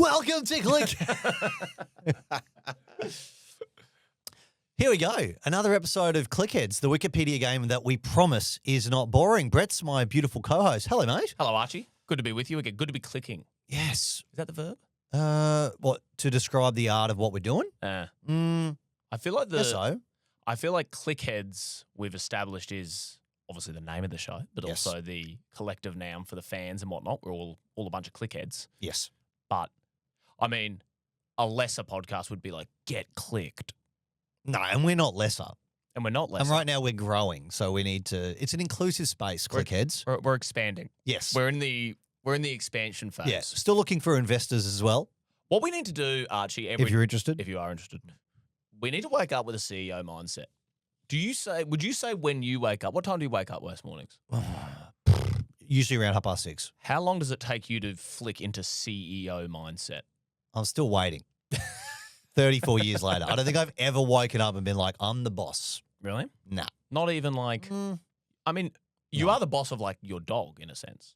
Welcome to Click. Here we go. Another episode of Clickheads, the Wikipedia game that we promise is not boring. Brett's my beautiful co-host. Hello, mate. Hello, Archie. Good to be with you again. Good to be clicking. Yes. Is that the verb? What, to describe the art of what we're doing? I feel like I feel like Clickheads we've established is obviously the name of the show, but Yes. also the collective noun for the fans and whatnot. We're all a bunch of clickheads. Yes. But I mean, a lesser podcast would be like Get Clicked. No, and we're not lesser. And we're not lesser. And right now we're growing, so we need to. It's an inclusive space, Clickheads. We're expanding. Yes. We're in the expansion phase. Yes. Still looking for investors as well. What we need to do, Archie, If you're interested. if you are interested, we need to wake up with a CEO mindset. Would you say when you wake up, what time do you wake up most mornings? Usually around 6:30. How long does it take you to flick into CEO mindset? I'm still waiting. 34 years later. I don't think I've ever woken up and been like, I'm the boss. Really? Nah. Not even like, I mean, you are the boss of like your dog in a sense.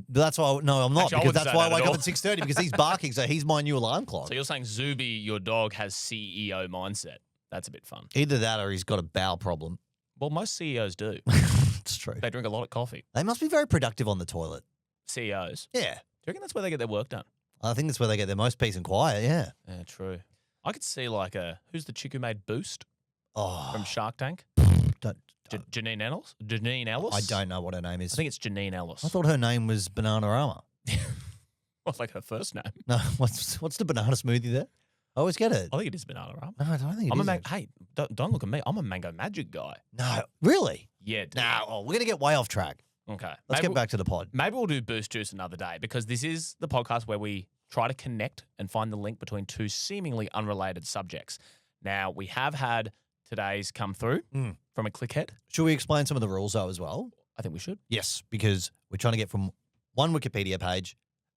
That's why. No, I'm not. Actually, I because wouldn't that's say why I that at wake up all. at 6:30 because he's barking. So he's my new alarm clock. So you're saying Zuby, your dog, has CEO mindset. That's a bit fun. Either that or he's got a bowel problem. Well, most CEOs do. It's true. They drink a lot of coffee. They must be very productive on the toilet. CEOs. Yeah. Do you reckon that's where they get their work done? I think that's where they get their most peace and quiet. Yeah. Yeah, true. I could see like who's the chick who made Boost Oh. from Shark Tank? Don't- Janine Ellis? Janine Ellis? I don't know what her name is. I think it's Janine Ellis. I thought her name was Bananarama. What's like her first name? No, what's the banana smoothie there? I always get it. I think it is Banana Rum. No, I don't think I'm it is. Hey, don't look at me. I'm a Mango Magic guy. No, really? Yeah. Dude. No, we're going to get way off track. Okay. Let's get back to the pod. Maybe we'll do Boost Juice another day because this is the podcast where we try to connect and find the link between two seemingly unrelated subjects. Now, we have had today's come through from a clickhead. Should we explain some of the rules, though, as well? I think we should. Yes, because we're trying to get from one Wikipedia page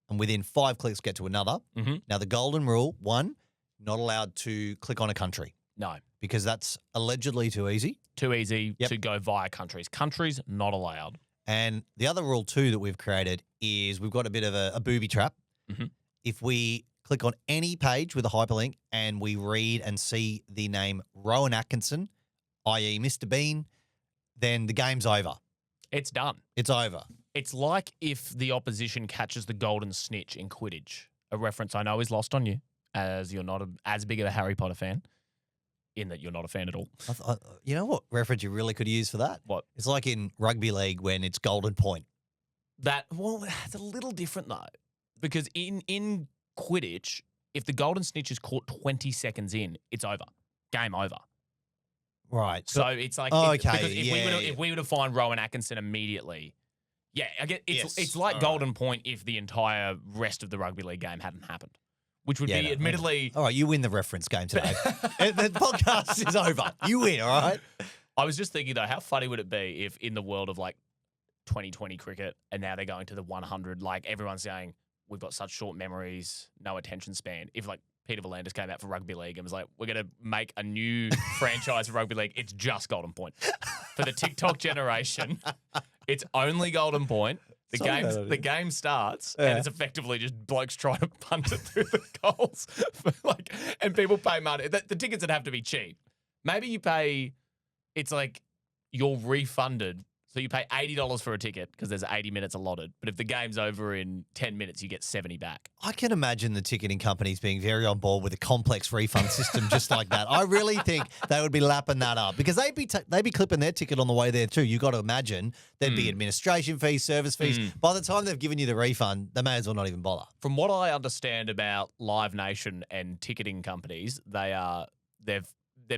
and within 5 clicks get to another. Mm-hmm. Now, the golden rule, 1, not allowed to click on a country No. because that's allegedly too easy. Too easy Yep. to go via countries. Countries, not allowed. And the other rule, too, that we've created is we've got a bit of a booby trap. Mhm. If we click on any page with a hyperlink and we read and see the name Rowan Atkinson, i.e. Mr. Bean, then the game's over. It's done. It's over. It's like if the opposition catches the golden snitch in Quidditch, a reference I know is lost on you, as you're not as big of a Harry Potter fan, in that you're not a fan at all. You know what reference you really could use for that? What? It's like in rugby league when it's golden point. It's a little different though, because in Quidditch, if the golden snitch is caught 20 seconds in, it's over, game over. Right. So it's like, because if we were to find Rowan Atkinson immediately, yeah, I get it's like All golden point if the entire rest of the rugby league game hadn't happened, which would be admittedly. All right, you win the reference game today. The podcast is over. You win, all right? I was just thinking though, how funny would it be if in the world of like 2020 cricket and now they're going to the 100, like everyone's saying we've got such short memories, no attention span. If like Peter V'landys came out for rugby league and was like, we're going to make a new franchise for rugby league. It's just golden point. For the TikTok generation, it's only golden point. The game starts and it's effectively just blokes trying to punt it through the goals. And people pay money. The tickets would have to be cheap. Maybe you pay, it's like you're refunded. So you pay $80 for a ticket because there's 80 minutes allotted. But if the game's over in 10 minutes, you get 70 back. I can imagine the ticketing companies being very on board with a complex refund system just like that. I really think they would be lapping that up because they'd be clipping their ticket on the way there too. You got to imagine there'd be administration fees, service fees. By the time they've given you the refund, they may as well not even bother. From what I understand about Live Nation and ticketing companies, they're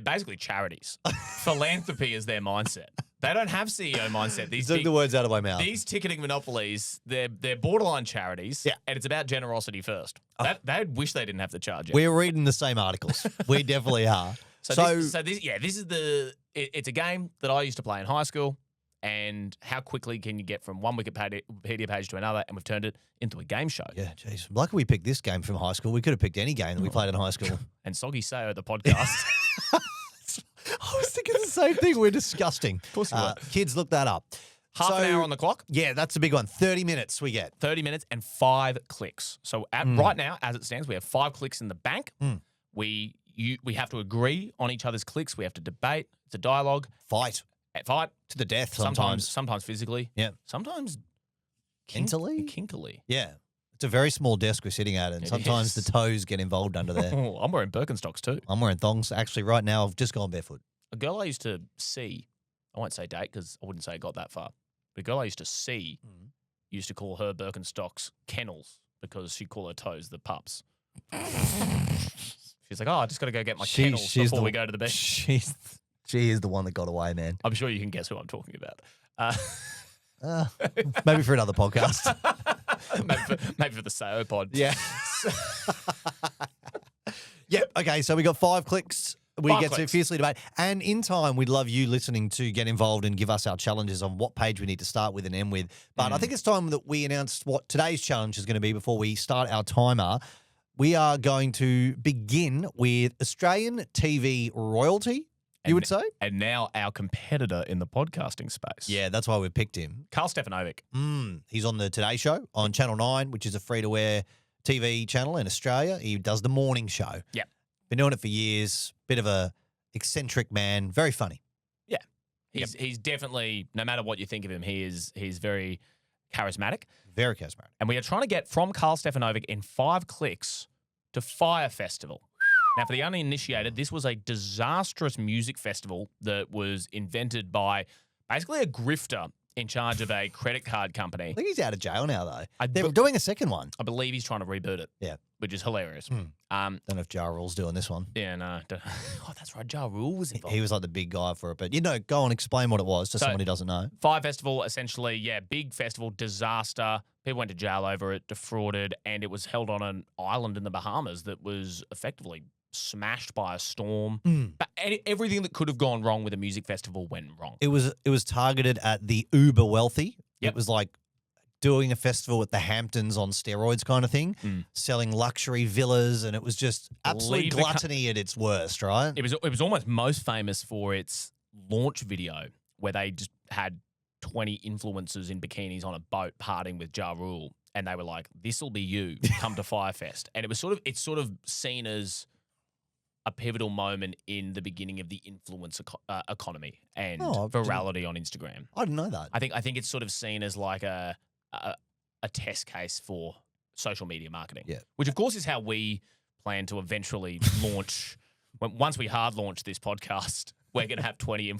basically charities. Philanthropy is their mindset. They don't have CEO mindset. These Took the words out of my mouth. These ticketing monopolies, they're borderline charities, and it's about generosity first. They wish they didn't have to charge you. We're reading the same articles. We definitely are. This is it's a game that I used to play in high school. And how quickly can you get from one Wikipedia page to another? And we've turned it into a game show. Yeah, jeez. Lucky we picked this game from high school. We could have picked any game that we played in high school. And Soggy Sayo, the podcast. I was thinking the same thing. We're disgusting. Of course you were. Kids, look that up. Half an hour on the clock. Yeah, that's a big one. 30 minutes we get. 30 minutes and 5 clicks. So right now, as it stands, we have 5 clicks in the bank. We have to agree on each other's clicks. We have to debate. It's a dialogue. Fight. Fight. To the death Sometimes physically. Yeah. Sometimes Kinkily? Kinkily. Yeah. It's a very small desk we're sitting at, and sometimes the toes get involved under there. I'm wearing Birkenstocks too. I'm wearing thongs. Actually, right now, I've just gone barefoot. A girl I used to see, I won't say date because I wouldn't say it got that far, but a girl I used to see used to call her Birkenstocks kennels because she'd call her toes the pups. She's like, I just got to go get my kennels before we go to the bed. She is the one that got away, man. I'm sure you can guess who I'm talking about. Maybe for another podcast. maybe for the SEO pod. Yeah. Yep. Okay. So we got 5 clicks. We get to fiercely debate. And in time, we'd love you listening to get involved and give us our challenges on what page we need to start with and end with. But I think it's time that we announce what today's challenge is going to be before we start our timer. We are going to begin with Australian TV royalty, you would say? And now our competitor in the podcasting space. Yeah, that's why we picked him. Karl Stefanovic. He's on the Today Show on Channel 9, which is a free-to-air TV channel in Australia. He does the morning show. Yep. Been doing it for years. Bit of a eccentric man. Very funny. Yeah. He's definitely, no matter what you think of him, he's very charismatic. Very charismatic. And we are trying to get from Karl Stefanovic in 5 clicks to Fyre Festival. Now, for the uninitiated, this was a disastrous music festival that was invented by basically a grifter in charge of a credit card company. I think he's out of jail now, though. They're doing a second one. I believe he's trying to reboot it. Yeah. Which is hilarious. Don't know if Ja Rule's doing this one. Yeah, no. Oh, that's right. Ja Rule was involved. He was like the big guy for it. But, go on, explain what it was to someone who doesn't know. Fyre Festival, essentially, big festival, disaster. People went to jail over it, defrauded, and it was held on an island in the Bahamas that was effectively smashed by a storm. But everything that could have gone wrong with a music festival went wrong. It was targeted at the uber wealthy. Yep. It was like doing a festival at the Hamptons on steroids kind of thing, selling luxury villas, and it was just absolute gluttony at its worst, right? It was almost most famous for its launch video where they just had 20 influencers in bikinis on a boat partying with Ja Rule, and they were like, "This'll be you. Come to Fyre Fest." And it's sort of seen as a pivotal moment in the beginning of the influence economy and virality on Instagram. I didn't know that. I think it's sort of seen as like a test case for social media marketing. Yeah. Which of course is how we plan to eventually launch. Once we hard launch this podcast, we're going to have 20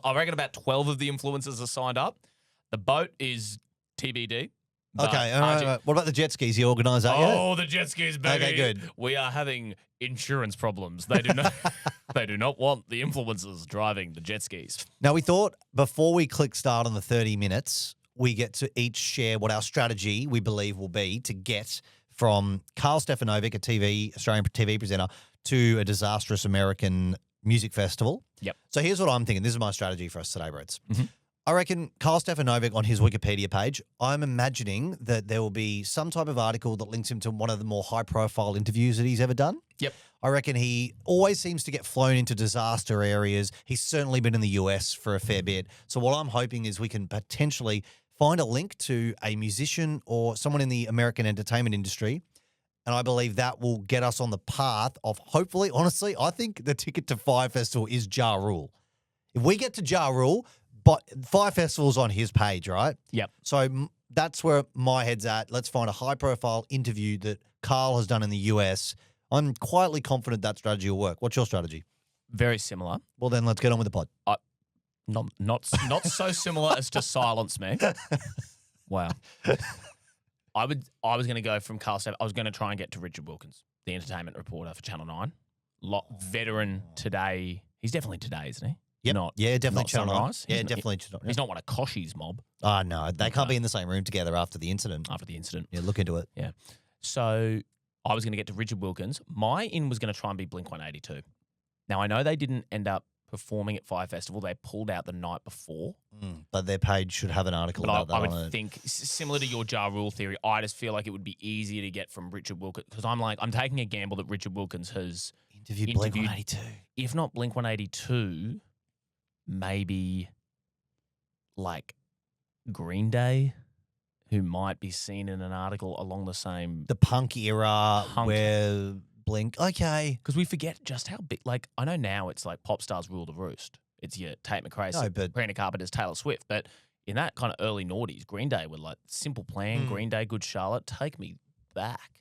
I reckon about 12 of the influencers are signed up. The boat is TBD. Okay, all right. What about the jet skis? You organise that yet? Oh, the jet skis, baby. Okay, good. We are having insurance problems. They do not they do not want the influencers driving the jet skis. Now, we thought before we click start on the 30 minutes, we get to each share what our strategy we believe will be to get from Karl Stefanovic, Australian TV presenter, to a disastrous American music festival. Yep. So here's what I'm thinking. This is my strategy for us today, Bretz. Mm-hmm. I reckon Karl Stefanovic on his Wikipedia page, I'm imagining that there will be some type of article that links him to one of the more high-profile interviews that he's ever done. Yep. I reckon he always seems to get flown into disaster areas. He's certainly been in the US for a fair bit. So what I'm hoping is we can potentially find a link to a musician or someone in the American entertainment industry, and I believe that will get us on the path of hopefully, honestly, I think the ticket to Fyre Festival is Ja Rule. If we get to Ja Rule, but Fyre Festival's on his page, right? Yep. So that's where my head's at. Let's find a high-profile interview that Karl has done in the US. I'm quietly confident that strategy will work. What's your strategy? Very similar. Well, then let's get on with the pod. Not so similar as to silence me. Wow. I was going to go from Karl Stefanovic. I was going to try and get to Richard Wilkins, the entertainment reporter for Channel 9. Veteran today. He's definitely today, isn't he? Yep. Definitely not Channel 9. Sunrise. Yeah, definitely Channel 9. He's not one of Koshy's mob. Oh, no. They can't be in the same room together after the incident. Yeah, look into it. Yeah. So I was going to get to Richard Wilkins. My in was going to try and be Blink-182. Now, I know they didn't end up performing at Fyre Festival. They pulled out the night before. But their page should have an article about that I on would it. think, similar to your Ja Rule theory, I just feel like it would be easier to get from Richard Wilkins because I'm taking a gamble that Richard Wilkins has interviewed Blink-182. If not Blink-182, maybe like Green Day, who might be seen in an article along the same. The punk era Punk. where Blink. Okay. Because we forget just how big. Like, I know now it's like pop stars rule the roost. It's your Tate McRae, No, but Sabrina Carpenter's, Taylor Swift. But in that kind of early noughties, Green Day were like Simple Plan, Green Day, Good Charlotte. Take me back.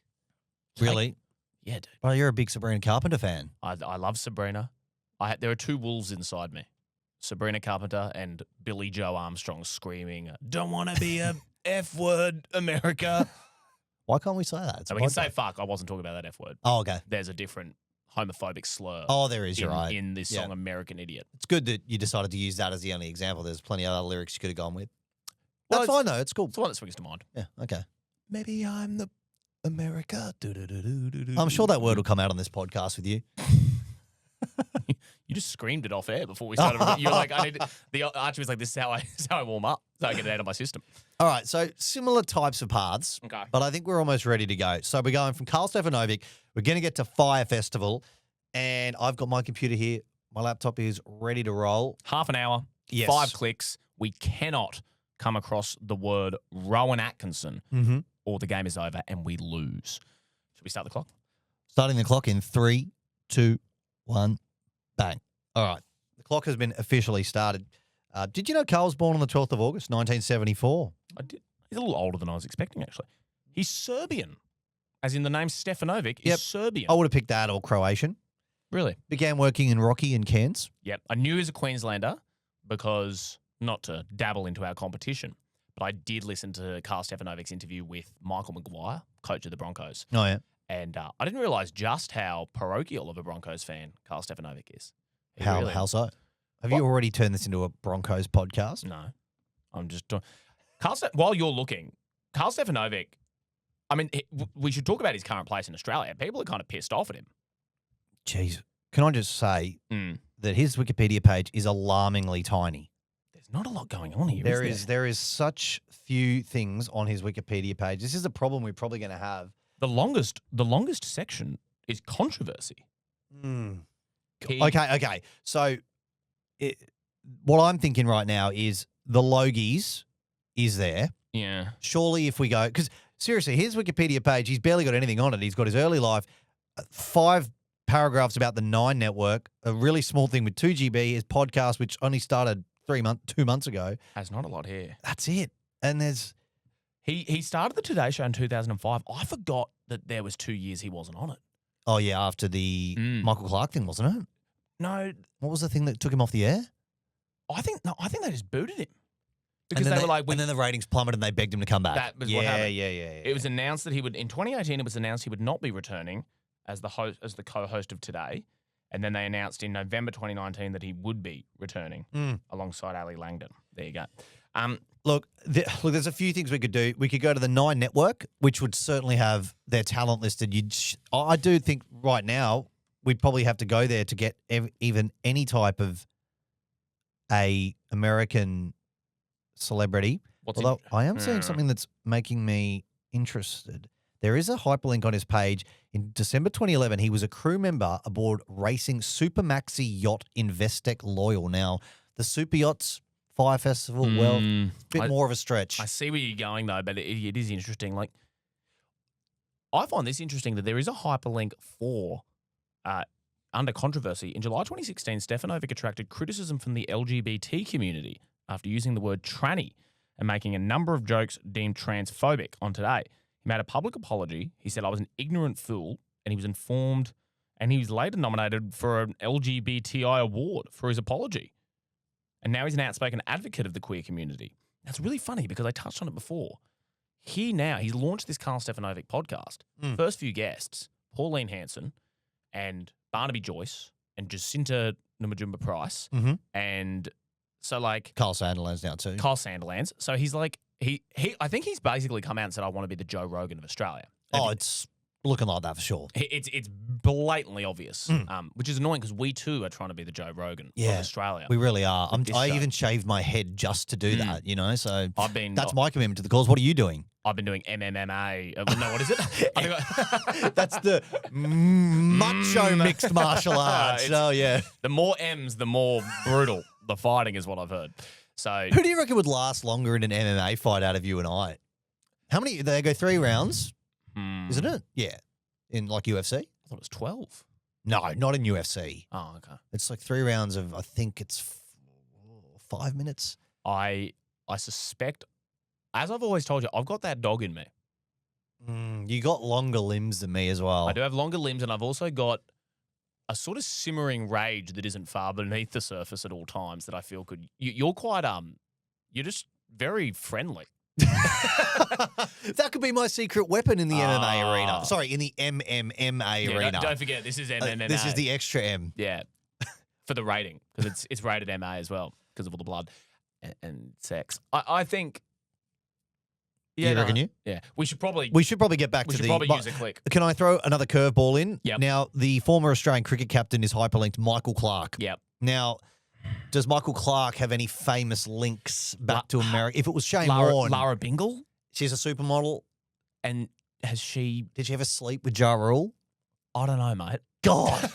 really? Yeah, dude. Well, you're a big Sabrina Carpenter fan. I love Sabrina. There are two wolves inside me. Sabrina Carpenter and Billy Joe Armstrong screaming, "Don't want to be a F word, America." Why can't we say that? It's So a we can podcast. say fuck. I wasn't talking about that F word. Oh, okay. There's a different homophobic slur Oh, there is. You're right. in this Yeah. song American Idiot. It's good that you decided to use that as the only example. There's plenty of other lyrics you could have gone with. Well, That's fine, though. It's cool. It's the one that swings to mind. Yeah, okay. Maybe I'm the America. I'm sure that word will come out on this podcast with you. You just screamed it off air before we started. You were like, Archie was like, this is how I warm up, so I get it out of my system. All right, so similar types of paths, Okay. but I think we're almost ready to go. So we're going from Karl Stefanovic. We're going to get to Fyre Festival, and I've got my computer here. My laptop is ready to roll. Half an hour, Yes. 5 clicks. We cannot come across the word Rowan Atkinson Mm-hmm. or the game is over and we lose. Should we start the clock? Starting the clock in 3, 2, 1, bang. All right, the clock has been officially started. Did you know Karl was born on the 12th of August, 1974? I did. He's a little older than I was expecting, actually. He's Serbian, as in the name Stefanovic is Yep. Serbian. I would have picked that or Croatian. Really? Began working in Rocky and Cairns. Yep. I knew he was a Queenslander because, not to dabble into our competition, but I did listen to Karl Stefanovic's interview with Michael Maguire, coach of the Broncos. Oh, yeah. And I didn't realise just how parochial of a Broncos fan Karl Stefanovic is. He How really- so? Have you already turned this into a Broncos podcast? No. I'm just doing... While you're looking, Karl Stefanovic, I mean, we should talk about his current place in Australia. People are kind of pissed off at him. Jeez. Can I just say Mm. that his Wikipedia page is alarmingly tiny? There's not a lot going on here, There is such few things on his Wikipedia page. This is a problem we're probably going to have. The longest section is controversy. He- Okay. So what I'm thinking right now is the Logies is there. Yeah. Surely if we go, because seriously, his Wikipedia page, he's barely got anything on it. He's got his early life, 5 paragraphs about the Nine Network, a really small thing with 2 GB, his podcast, which only started 2 months ago. There's not a lot here. That's it. And there's, He started the Today Show in 2005. I forgot that there was 2 years he wasn't on it. oh yeah, after the Michael Clark thing, wasn't it? No, What was the thing that took him off the air? I think they just booted him because And then they were like, and then the ratings plummeted and they begged him to come back. That was yeah, what happened. Yeah. It was announced that he would in 2018. It was announced he would not be returning as the co-host of Today, and then they announced in November 2019 that he would be returning alongside Ali Langdon. There you go. Look, there's a few things we could do. We could go to the Nine Network, which would certainly have their talent listed. I do think right now we'd probably have to go there to get even any type of a American celebrity. Although I am seeing something that's making me interested. There is a hyperlink on his page. In December 2011, he was a crew member aboard racing Super Maxi yacht Investec Loyal. Now, the super yachts, Fyre Festival, well, a bit more of a stretch. I see where you're going though, but it is interesting. Like, I find this interesting that there is a hyperlink for under controversy. In July 2016, Stefanovic attracted criticism from the LGBT community after using the word tranny and making a number of jokes deemed transphobic on Today. He made a public apology. He said, "I was an ignorant fool," and he was informed, and he was later nominated for an LGBTI award for his apology. And now he's an outspoken advocate of the queer community. That's really funny because I touched on it before. He's launched this Karl Stefanovic podcast. First few guests, Pauline Hanson and Barnaby Joyce and Jacinta Numajumba Price. And so like Kyle Sandilands now too. Kyle Sandilands. So he's like, I think he's basically come out and said, "I want to be the Joe Rogan of Australia." Oh, it's looking like that for sure. It's blatantly obvious, which is annoying because we too are trying to be the Joe Rogan of Australia. We really are. this I show. even shaved my head just to do that, you know, so that's my commitment to the cause. What are you doing? I've been doing MMA. No, what is it? That's the macho mixed martial arts. It's- Oh, yeah. The more M's, the more brutal the fighting is what I've heard. So Who do you reckon would last longer in an MMA fight out of you and I? How many? They go 3 rounds, isn't it? Yeah. In like UFC? I thought it was 12. No, not in UFC. Oh, okay. It's like 3 rounds of, I think it's 5 minutes. I suspect, as I've always told you, I've got that dog in me. You got longer limbs than me as well. I do have longer limbs, and I've also got a sort of simmering rage that isn't far beneath the surface at all times that I feel could. You're quite you're just very friendly. That could be my secret weapon in the MMA arena. Sorry, in the MMA arena. Don't forget, this is MMA. This is the extra M. Yeah, for the rating, because it's rated MA as well because of all the blood and sex. I think. Yeah, you reckon you? Yeah, we should probably get back to the. We should probably use a click. Can I throw another curveball in? Yep. Now, the former Australian cricket captain is hyperlinked Michael Clarke. Yep. Now, does Michael Clarke have any famous links back to America? If it was Shane Warne. Lara Bingle? She's a supermodel. And did she ever sleep with Ja Rule? I don't know, mate. God.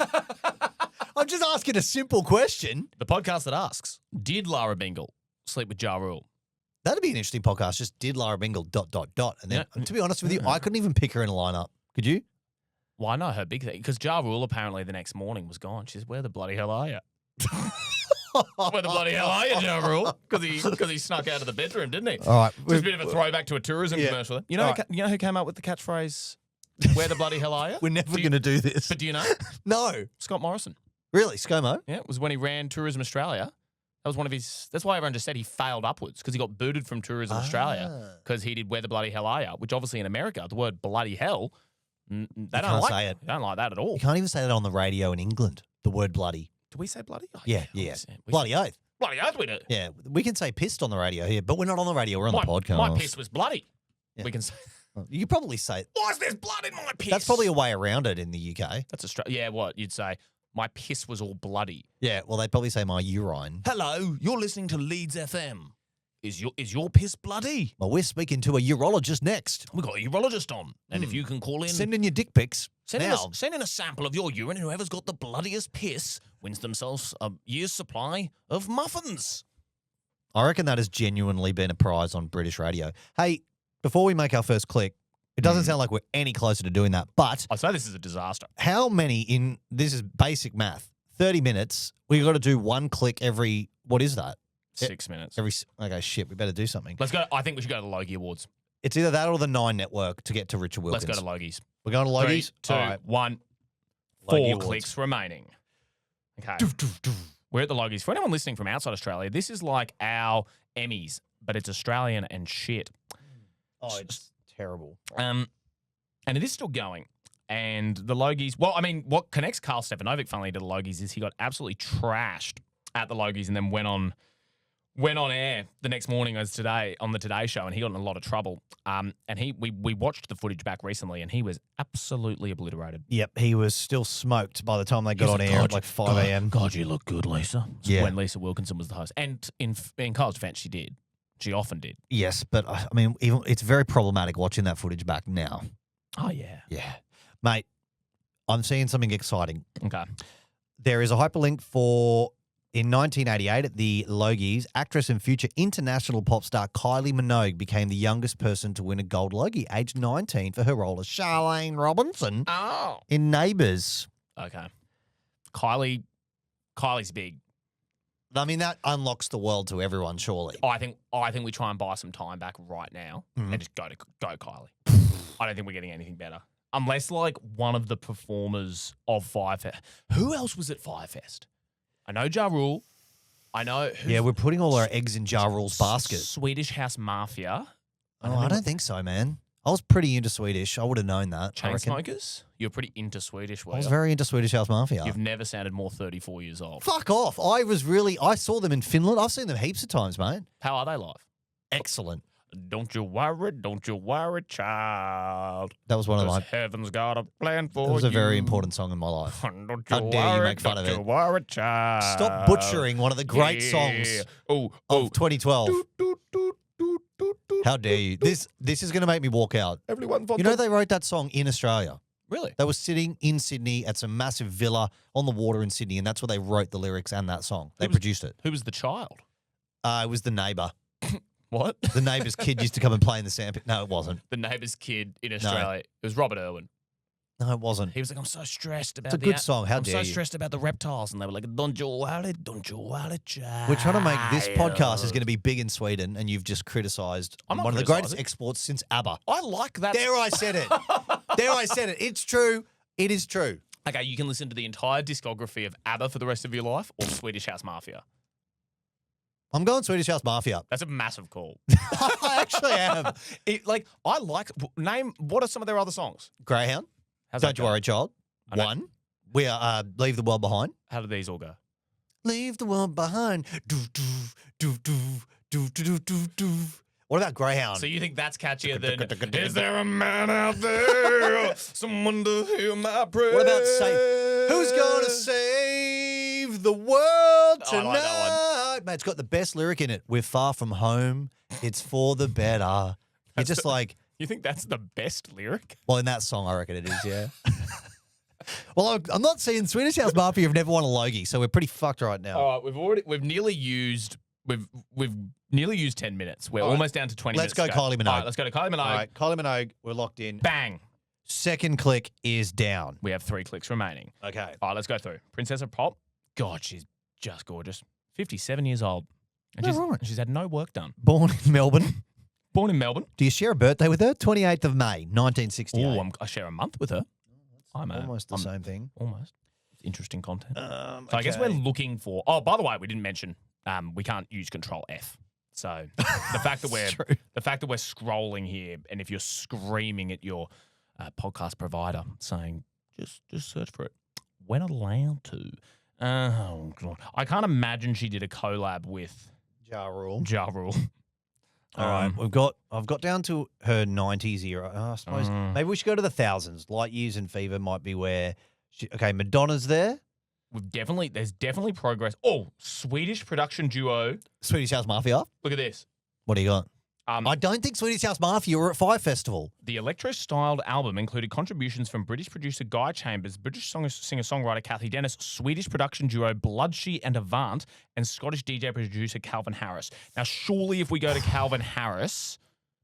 I'm just asking a simple question. The podcast that asks, did Lara Bingle sleep with Ja Rule? That'd be an interesting podcast. Just did Lara Bingle ... And then, to be honest with you, I couldn't even pick her in a lineup. Could you? Well, I know her big thing. Because Ja Rule apparently the next morning was gone. She says, where the bloody hell are you? Where the bloody hell are you, Ja Rule? Because he snuck out of the bedroom, didn't he? All right. Just a bit of a throwback to a tourism commercial. You know, you know who came up with the catchphrase, where the bloody hell are you? We're never going to do this. But do you know? No. Scott Morrison. Really? ScoMo? Yeah, it was when he ran Tourism Australia. That was one of his. That's why everyone just said he failed upwards, because he got booted from Tourism Australia because he did "Where the bloody hell are you?" Which obviously in America, the word "bloody hell," they don't like. Say it. They don't like that at all. You can't even say that on the radio in England. The word "bloody." Do we say bloody? Oh, Yeah. Bloody oath. Bloody oath we do. Yeah, we can say pissed on the radio here, but we're not on the radio. We're on the podcast. My piss was bloody. Yeah. We can say. You could probably say. Why is there blood in my piss? That's probably a way around it in the UK. That's Australia. Yeah, what you'd say? My piss was all bloody. Yeah, well, they'd probably say my urine. Hello, you're listening to Leeds FM. Is your piss bloody? Well, we're speaking to a urologist next. We've got a urologist on. And if you can call in... Send in your dick pics Send now. in a sample of your urine, and whoever's got the bloodiest piss wins themselves a year's supply of muffins. I reckon that has genuinely been a prize on British radio. Hey, before we make our first click, it doesn't sound like we're any closer to doing that, but... I'd say this is a disaster. How many in... This is basic math. 30 minutes. We got to do one click every... What is that? 6 minutes. Okay, shit. We better do something. Let's go. I think we should go to the Logie Awards. It's either that or the 9 Network to get to Richard Wilkins. Let's go to Logies. We're going to Logies? 3, 2, All right. 1. Logie 4 Awards. clicks remaining. Okay. We're at the Logies. For anyone listening from outside Australia, this is like our Emmys, but it's Australian and shit. Oh, it's terrible. And it is still going. And the Logies, well, I mean, what connects Karl Stefanovic, funnily, to the Logies is he got absolutely trashed at the Logies and then went on air the next morning as today on the Today Show, and he got in a lot of trouble. And we watched the footage back recently, and he was absolutely obliterated. Yep, he was still smoked by the time they got on air at like 5 a.m. God, you look good, Lisa. Yeah. When Lisa Wilkinson was the host. And in Kyle's defense, she did. She often did. Yes, but I mean, even it's very problematic watching that footage back now. Oh, yeah. Yeah. Mate, I'm seeing something exciting. Okay. There is a hyperlink for, in 1988 at the Logies, actress and future international pop star Kylie Minogue became the youngest person to win a gold Logie, aged 19, for her role as Charlene Robinson in Neighbours. Okay. Kylie's big. I mean, that unlocks the world to everyone, surely. I think we try and buy some time back right now and just go Kylie. I don't think we're getting anything better. Unless, like, one of the performers of Fyre Fest. Who else was at Fyre Fest? I know Ja Rule. I know... Yeah, we're putting all our eggs in Ja Rule's basket. Swedish House Mafia. I don't think so, man. I was pretty into Swedish. I would have known that. Chainsmokers? You're pretty into Swedish, were I was you? very into Swedish House Mafia. You've never sounded more 34 years old. Fuck off. I saw them in Finland. I've seen them heaps of times, mate. How are they live? Excellent. Don't you worry, child. That was one of my... Heaven's got a plan for you. It was a very important song in my life. Don't How dare you make fun of it. Don't you worry, child. Stop butchering one of the great songs of 2012. How dare you? This is going to make me walk out. Everyone You know they wrote that song in Australia. Really? They were sitting in Sydney at some massive villa on the water in Sydney, and that's where they wrote the lyrics and that song. They produced it. Who was the child? It was the neighbour. What? The neighbour's kid used to come and play in the sandpit. No, it wasn't. The neighbour's kid in Australia. It was Robert Irwin. No, it wasn't. He was like, I'm so stressed about It's a good song. How I'm dare so you? stressed about the reptiles. And they were like, don't you worry, child. We're trying to make this podcast is going to be big in Sweden, and you've just criticised I'm not one of the greatest criticising. exports since ABBA. I like that. There I said it. There I said it. It's true. It is true. Okay, you can listen to the entire discography of ABBA for the rest of your life or Swedish House Mafia. I'm going Swedish House Mafia. That's a massive call. I actually am. What are some of their other songs? Greyhound. How's that Don't you go? worry, child. I know. One. We are Leave the World Behind. How do these all go? Leave the world behind. Do, do, do, do, do, do, do, do. What about Greyhound? So you think that's catchier than Is there a man out there? Someone to hear my prayer. What about Save? Who's gonna save the world Oh, I tonight? like that Mate, it's got the best lyric in it. We're far from home. It's for the better. You're just like, You think that's the best lyric? well, in that song, I reckon it is, yeah. Well, I'm not seeing Swedish House Mafia have never won a Logie, so we're pretty fucked right now. All right, we've nearly used 10 minutes. We're All right. almost down to 20 Let's minutes. go to Kylie Minogue. All right, let's go to Kylie Minogue. All right, Kylie Minogue, we're locked in. Bang. Second click is down. We have 3 clicks remaining. Okay. All right, let's go through. Princess of Pop. God, she's just gorgeous. 57 years old. And Oh, right. she's had no work done. Born in Melbourne. Born in Melbourne. Do you share a birthday with her? 28th of May, 1968. Oh, I share a month with her. I'm Almost the same thing. Almost. Interesting content. So So I guess we're looking for. Oh, by the way, we didn't mention we can't use Control F. So the fact that we're scrolling here, and if you're screaming at your podcast provider saying just search for it, we're not allowed to. Oh God, I can't imagine she did a collab with Ja Rule. Ja Rule. All right, I've got down to her 90s era. I suppose maybe we should go to the thousands. Light Years and Fever might be where. Madonna's there. There's definitely progress. Oh, Swedish production duo. Swedish House Mafia. Look at this. What do you got? I don't think Swedish House Mafia were at Fyre Festival. The electro-styled album included contributions from British producer Guy Chambers, British singer-songwriter Kathy Dennis, Swedish production duo Bloodshy and Avant, and Scottish DJ-producer Calvin Harris. Now, surely if we go to Calvin Harris,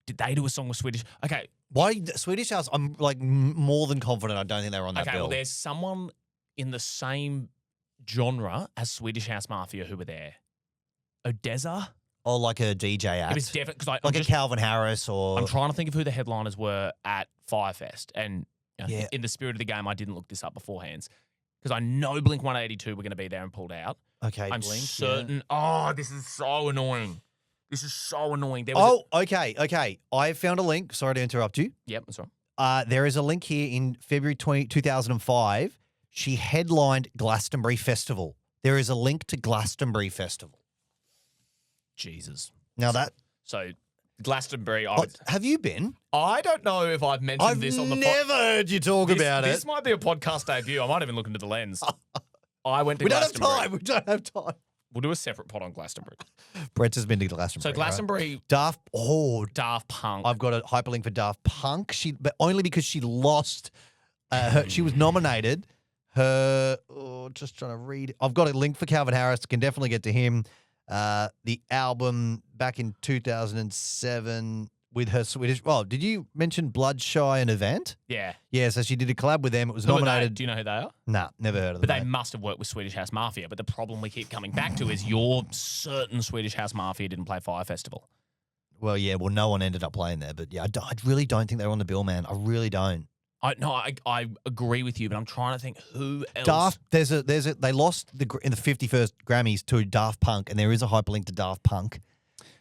did they do a song with Swedish? Okay. Why Swedish House? I'm like more than confident. I don't think they were on that Okay, bill. well, there's someone in the same genre as Swedish House Mafia who were there. Odessa? Or like a DJ act. It was definitely because like a Calvin Harris or. I'm trying to think of who the headliners were at Fyre Fest, and Yeah. in the spirit of the game, I didn't look this up beforehand because I know Blink 182 were going to be there and pulled out. Okay, I'm Blink, certain. Oh, this is so annoying. This is so annoying. There was okay. I found a link. Sorry to interrupt you. Yep, that's right. There is a link here in February 2005. She headlined Glastonbury Festival. There is a link to Glastonbury Festival. Jesus. Now that. So Glastonbury. Have you been? I don't know if I've mentioned this on the never heard you talk about it. This might be a podcast debut. I might even look into the lens. I went to We don't have Glastonbury. time. We don't have time. We'll do a separate pod on Glastonbury. Brett has been to Glastonbury. So Glastonbury, Right? Daft Punk. I've got a hyperlink for Daft Punk. But only because she lost. She was nominated. Just trying to read. I've got a link for Calvin Harris. Can definitely get to him. The album back in 2007 with her Swedish. Oh, did you mention Bloodshy and Avant? Yeah. Yeah, so she did a collab with them. It was Who are they? nominated. Do you know who they are? Nah, never heard of But them. they must have worked with Swedish House Mafia. But the problem we keep coming back to is you're certain Swedish House Mafia didn't play Fyre Festival. Well, yeah, no one ended up playing there. But yeah, I really don't think they were on the bill, man. I really don't. I agree with you, but I'm trying to think who else. They lost in the 51st Grammys to Daft Punk, and there is a hyperlink to Daft Punk.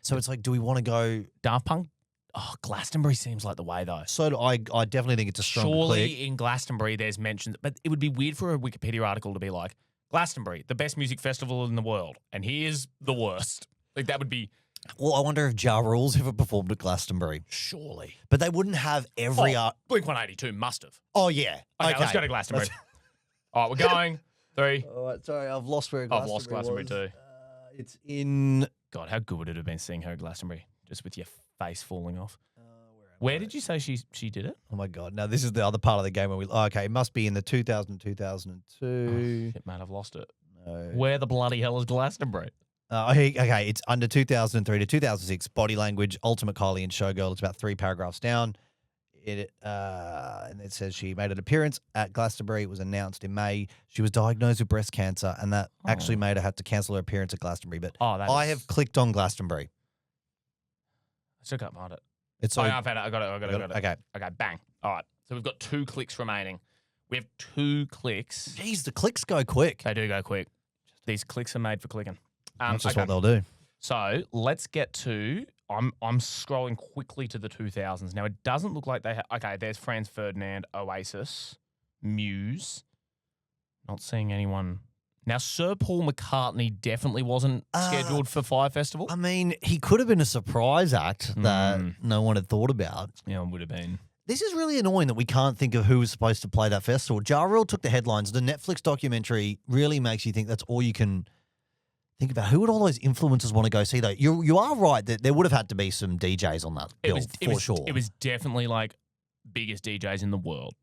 So it's like, do we want to go Daft Punk? Oh, Glastonbury seems like the way though. So do I definitely think it's a strong Surely click. in Glastonbury there's mentions, but it would be weird for a Wikipedia article to be like, Glastonbury, the best music festival in the world, and here's the worst. Like that would be. Well, I wonder if Ja Rule's ever performed at Glastonbury. Surely. But they wouldn't have every art. Blink 182 must have. Oh, yeah. Okay, let's go to Glastonbury. All right, we're going. 3. All right, sorry, I've lost where I've lost Glastonbury too. It's in. God, how good would it have been seeing her at Glastonbury, just with your face falling off? Where did you say she did it? Oh, my God. No, this is the other part of the game where okay, it must be in the 2000, 2002. Shit, man, I've lost it. No. Where the bloody hell is Glastonbury? Okay, it's under 2003 to 2006. Body Language, Ultimate Kylie and Showgirl. It's about 3 paragraphs down. And it says she made an appearance at Glastonbury. It was announced in May. She was diagnosed with breast cancer, and that actually made her have to cancel her appearance at Glastonbury. But I have clicked on Glastonbury. I still can't find it. It's I found it. I got it. Okay. Okay, bang. All right. So we've got 2 clicks remaining. We have 2 clicks. Jeez, the clicks go quick. They do go quick. These clicks are made for clicking. That's just what they'll do. So let's get to. I'm scrolling quickly to the 2000s. Now, it doesn't look like they have. Okay, there's Franz Ferdinand, Oasis, Muse. Not seeing anyone. Now, Sir Paul McCartney definitely wasn't scheduled for Fyre Festival. I mean, he could have been a surprise act that no one had thought about. Yeah, it would have been. This is really annoying that we can't think of who was supposed to play that festival. Ja Rule took the headlines. The Netflix documentary really makes you think that's all you can think about. Who would all those influencers want to go see, though? You are right that there would have had to be some DJs on that bill, for sure. It was definitely like biggest DJs in the world.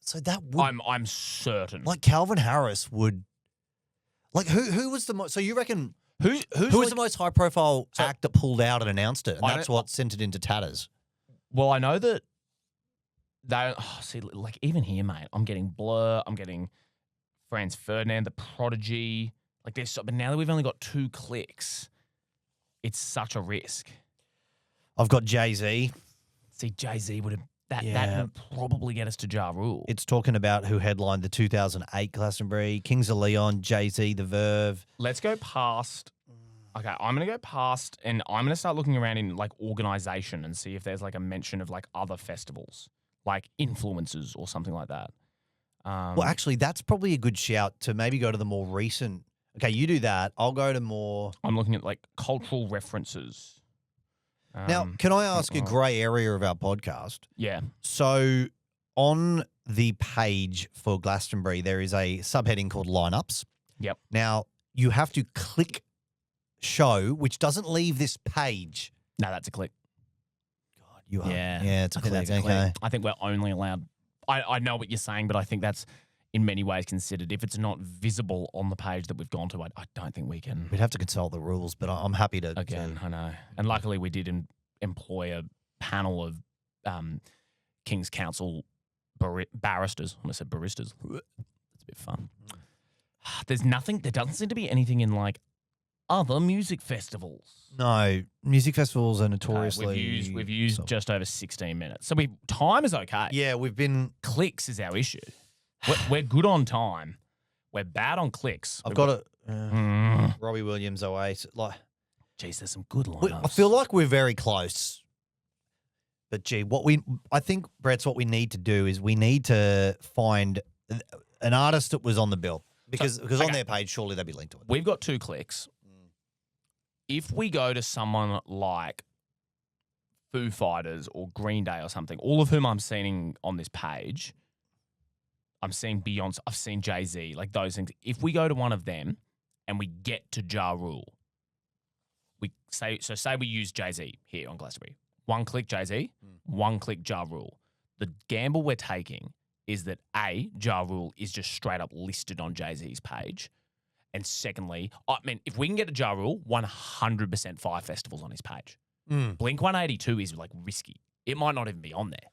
So that would... I'm certain. Like Calvin Harris would... Like who was the most... So you reckon... Who was the most high-profile act that pulled out and announced it? And that's what sent it into tatters. Well, I know that they... see, like even here, mate, I'm getting Blur, I'm getting Franz Ferdinand, The Prodigy... Like there's, but now that we've only got 2 clicks, it's such a risk. I've got Jay-Z. See, Jay-Z would have that would probably get us to Ja Rule. It's talking about who headlined the 2008 Glastonbury, Kings of Leon, Jay-Z, The Verve. Let's go past. Okay, I'm gonna go past, and I'm gonna start looking around in like organization and see if there's like a mention of like other festivals, like influencers or something like that. Well, actually, that's probably a good shout to maybe go to the more recent. Okay, you do that. I'll go to more... I'm looking at, like, cultural references. Now, can I ask a grey area of our podcast? Yeah. So, on the page for Glastonbury, there is a subheading called Lineups. Yep. Now, you have to click show, which doesn't leave this page. No, that's a click. God, you are... Yeah, it's a click. Okay. Click. I think we're only allowed... I know what you're saying, but I think that's... in many ways considered. If it's not visible on the page that we've gone to, I don't think we can. We'd have to consult the rules, but I'm happy to. Again, I know. And luckily we did employ a panel of King's Council barristers. When I said baristas, it's a bit fun. There doesn't seem to be anything in like other music festivals. No, music festivals are notoriously... We've used just over 16 minutes. So time is okay. Yeah, we've been... Clicks is our issue. We're good on time. We're bad on clicks. I've got Robbie Williams, Oasis. Like, geez, there's some good lineups. I feel like we're very close. But gee, I think, Brett's what we need to do is we need to find an artist that was on the bill. Because on their page, surely they'd be linked to it. We've got 2 clicks. If we go to someone like Foo Fighters or Green Day or something, all of whom I'm seeing on this page... I'm seeing Beyonce, I've seen Jay-Z, like those things. If we go to one of them and we get to Ja Rule, say we use Jay-Z here on Glastonbury. 1 click Jay-Z, 1 click Ja Rule. The gamble we're taking is that A, Ja Rule is just straight up listed on Jay-Z's page. And secondly, I mean, if we can get to Ja Rule, 100% Fyre Festival's on his page. Blink 182 is like risky. It might not even be on there.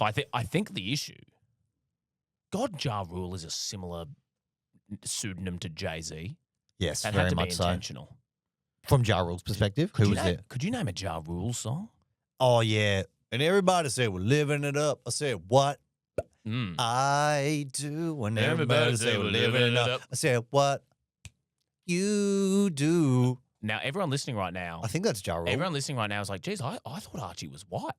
So I think the issue... God, Ja Rule is a similar pseudonym to Jay-Z. Yes, that very had to much be so. Intentional. From Ja Rule's perspective, who was it? Could you name a Ja Rule song? Oh, yeah. And everybody said, we're living it up. I said, what? I do. When everybody said, we're living it up. I said, what? You do. Now, everyone listening right now. I think that's Ja Rule. Everyone listening right now is like, geez, I thought Archie was white.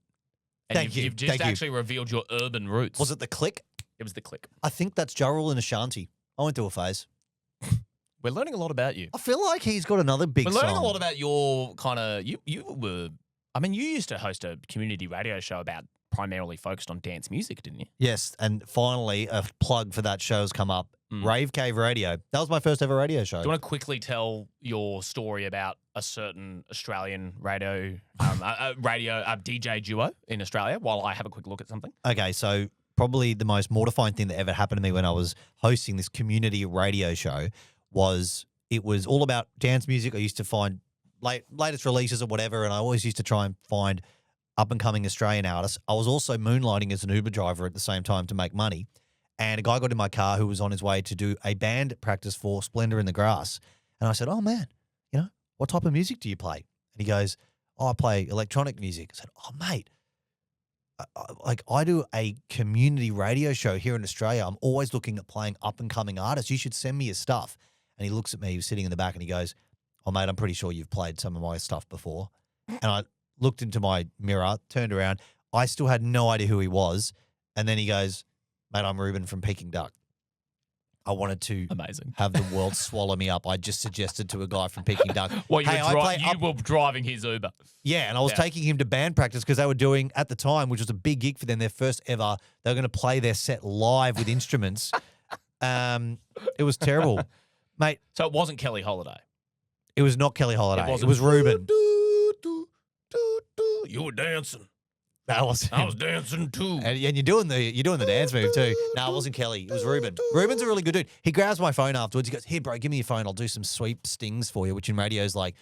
And Thank you. You've just actually revealed your urban roots. Was it the click? It was the click. I think that's Ja Rule in Ashanti. I went through a phase. We're learning a lot about you. I feel like he's got another big song. We're learning a lot about your kind of... You were... I mean, you used to host a community radio show about primarily focused on dance music, didn't you? Yes, and finally a plug for that show has come up. Rave Cave Radio. That was my first ever radio show. Do you want to quickly tell your story about a certain Australian radio DJ duo in Australia while I have a quick look at something? Okay, so probably the most mortifying thing that ever happened to me when I was hosting this community radio show was it was all about dance music. I used to find latest releases or whatever, and I always used to try and find up-and-coming Australian artists. I was also moonlighting as an Uber driver at the same time to make money. And a guy got in my car who was on his way to do a band practice for Splendor in the Grass. And I said, oh, man, what type of music do you play? And he goes, oh, I play electronic music. I said, oh, mate, I do a community radio show here in Australia. I'm always looking at playing up-and-coming artists. You should send me your stuff. And he looks at me, he was sitting in the back, and he goes, oh, mate, I'm pretty sure you've played some of my stuff before. And I looked into my mirror, turned around. I still had no idea who he was. And then he goes, mate, I'm Ruben from Peking Duck. I wanted to have the world swallow me up. I just suggested to a guy from Peking Duck. Well, you were driving his Uber. Yeah, and I was taking him to band practice because they were doing, at the time, which was a big gig for them, their first ever, they were going to play their set live with instruments. It was terrible. Mate. So it wasn't Kelly Holiday. It was not Kelly Holiday. It was Ruben. You were dancing. I was dancing too. And you're doing the dance move too. No, it wasn't Kelly. It was Ruben. Ruben's a really good dude. He grabs my phone afterwards. He goes, here, bro, give me your phone. I'll do some sweep stings for you, which in radio is like,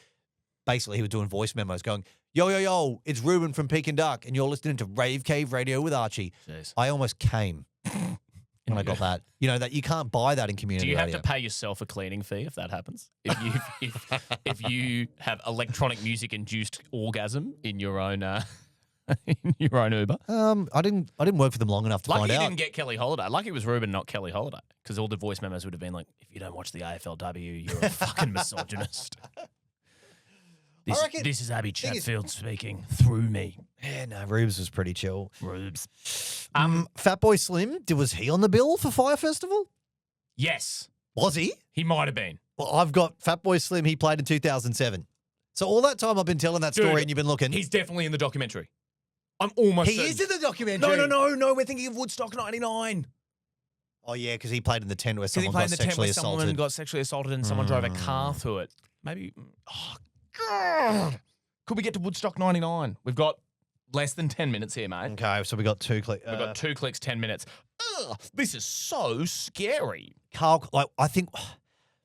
basically he was doing voice memos going, yo, yo, yo, it's Ruben from Peking Duck, and you're listening to Rave Cave Radio with Archie. Jeez. I almost came when I got that. That you can't buy that in community radio. Do you have to pay yourself a cleaning fee if that happens? If you have electronic music induced orgasm in your own in your own Uber? I didn't work for them long enough to find out. Lucky you didn't get Kelly Holiday. Lucky it was Ruben, not Kelly Holiday, because all the voice memos would have been like, if you don't watch the AFLW, you're a fucking misogynist. This is Abby Chatfield speaking through me. Yeah, no, Rubes was pretty chill. Rubes. Fatboy Slim, was he on the bill for Fyre Festival? Yes. Was he? He might have been. Well, I've got Fatboy Slim. He played in 2007. So all that time I've been telling that story and you've been looking. He's definitely in the documentary. I'm almost certain. He is in the documentary. No. We're thinking of Woodstock 99. Oh, yeah, because he played in the tent where someone got sexually assaulted and someone drove a car through it. Maybe. Oh, God. Could we get to Woodstock 99? We've got less than 10 minutes here, mate. Okay, so we got 2 clicks. We've got 2 clicks, 10 minutes. Ugh, this is so scary. Carl, I think,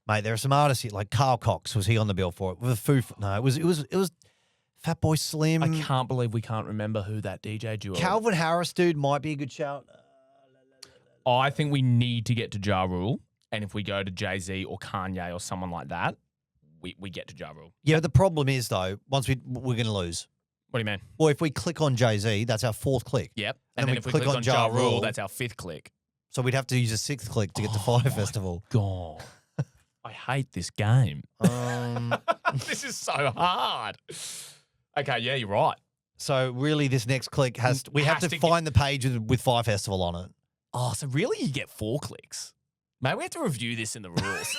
mate, there are some artists here, like Carl Cox. Was he on the bill for it? With a no, it was Fatboy Slim. I can't believe we can't remember who that DJ duo. Calvin Harris, dude, might be a good shout. I think we need to get to Ja Rule, and if we go to Jay-Z or Kanye or someone like that, we get to Ja Rule. Yeah, the problem is though, once we're going to lose. What do you mean? Well, if we click on Jay-Z, that's our 4th click. Yep. And then if we click on Ja Rule, that's our 5th click. So we'd have to use a 6th click to get to Fyre Festival. God, I hate this game. This is so hard. Okay, yeah, you're right. So really, this next click we have to find the page with Fyre Festival on it. Oh, so really you get 4 clicks? Maybe we have to review this in the rules.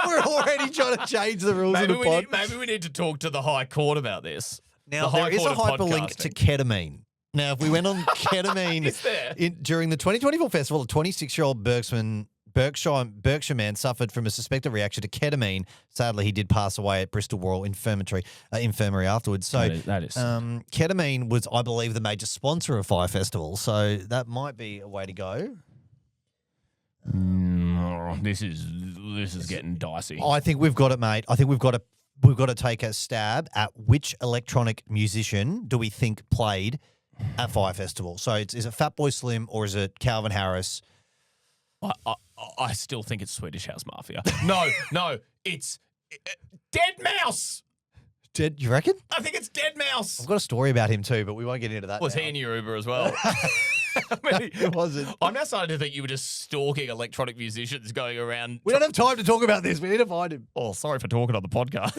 we're already trying to change the rules of the pod. Maybe we need to talk to the High Court about this. Now, there is a hyperlink to ketamine. Now, if we went on ketamine during the 2024 festival, a 26-year-old Berkshire man suffered from a suspected reaction to ketamine. Sadly, he did pass away at Bristol Royal Infirmary afterwards. So that is ketamine was, I believe, the major sponsor of Fyre Festival. So that might be a way to go. This is getting dicey. I think we've got it, mate. I think we've got to take a stab at which electronic musician do we think played at Fyre Festival. So is it Fatboy Slim or is it Calvin Harris? I still think it's Swedish House Mafia. No, it's Dead Mouse. You reckon? I think it's Dead Mouse. I've got a story about him too, but we won't get into that. Was he in your Uber as well? It wasn't. I'm now starting to think you were just stalking electronic musicians going around. We don't have time to talk about this. We need to find him. Oh, sorry for talking on the podcast.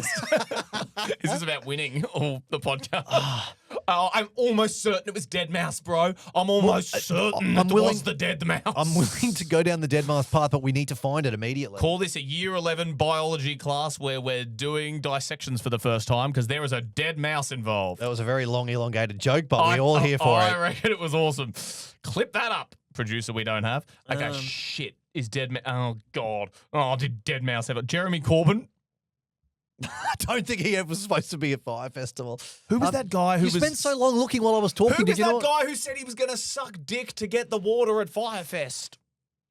Is this about winning or the podcast? I'm almost certain it was Dead Mouse, bro. I'm almost certain it was the Dead Mouse. I'm willing to go down the Dead Mouse path, but we need to find it immediately. Call this a Year 11 biology class where we're doing dissections for the first time because there is a dead mouse involved. That was a very long, elongated joke, but we're all here for it. I reckon it was awesome. Clip that up, producer we don't have. Okay, shit. Is Dead Mouse... Oh, God. Oh, did Dead Mouse ever... Jeremy Corbyn? I don't think he ever was supposed to be at Fyre Festival. Who was that guy who You spent so long looking while I was talking. Who was that guy who said he was going to suck dick to get the water at Fyre Fest?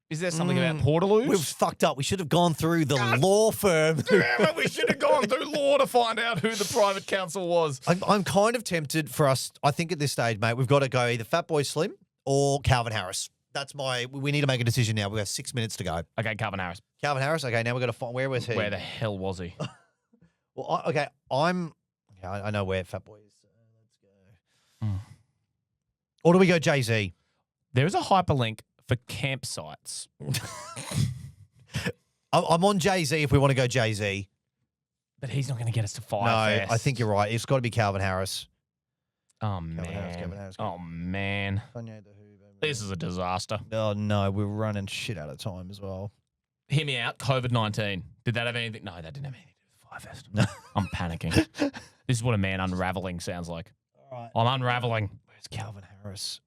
Is there something about Portaloos? We've fucked up. We should have gone through the law firm. Damn it, we should have gone through law to find out who the private counsel was. I'm kind of tempted for us. I think at this stage, mate, we've got to go either Fatboy Slim or Calvin Harris. We need to make a decision now. We have 6 minutes to go. Okay, Calvin Harris. Calvin Harris. Okay, now we've got to find, where was he? Where the hell was he? Well, I know where Fatboy is. Let's go. Or do we go Jay-Z? There is a hyperlink for campsites. I'm on Jay-Z if we want to go Jay-Z. But he's not going to get us to Fyre Fest. I think you're right. It's got to be Calvin Harris. Oh, man. Oh, man. This is a disaster. Oh, no. We're running shit out of time as well. Hear me out. COVID-19. Did that have anything? No, that didn't have anything to do with Fyre Fest. No. I'm panicking. This is what a man unraveling sounds like. All right. I'm unraveling. Where's Calvin Harris?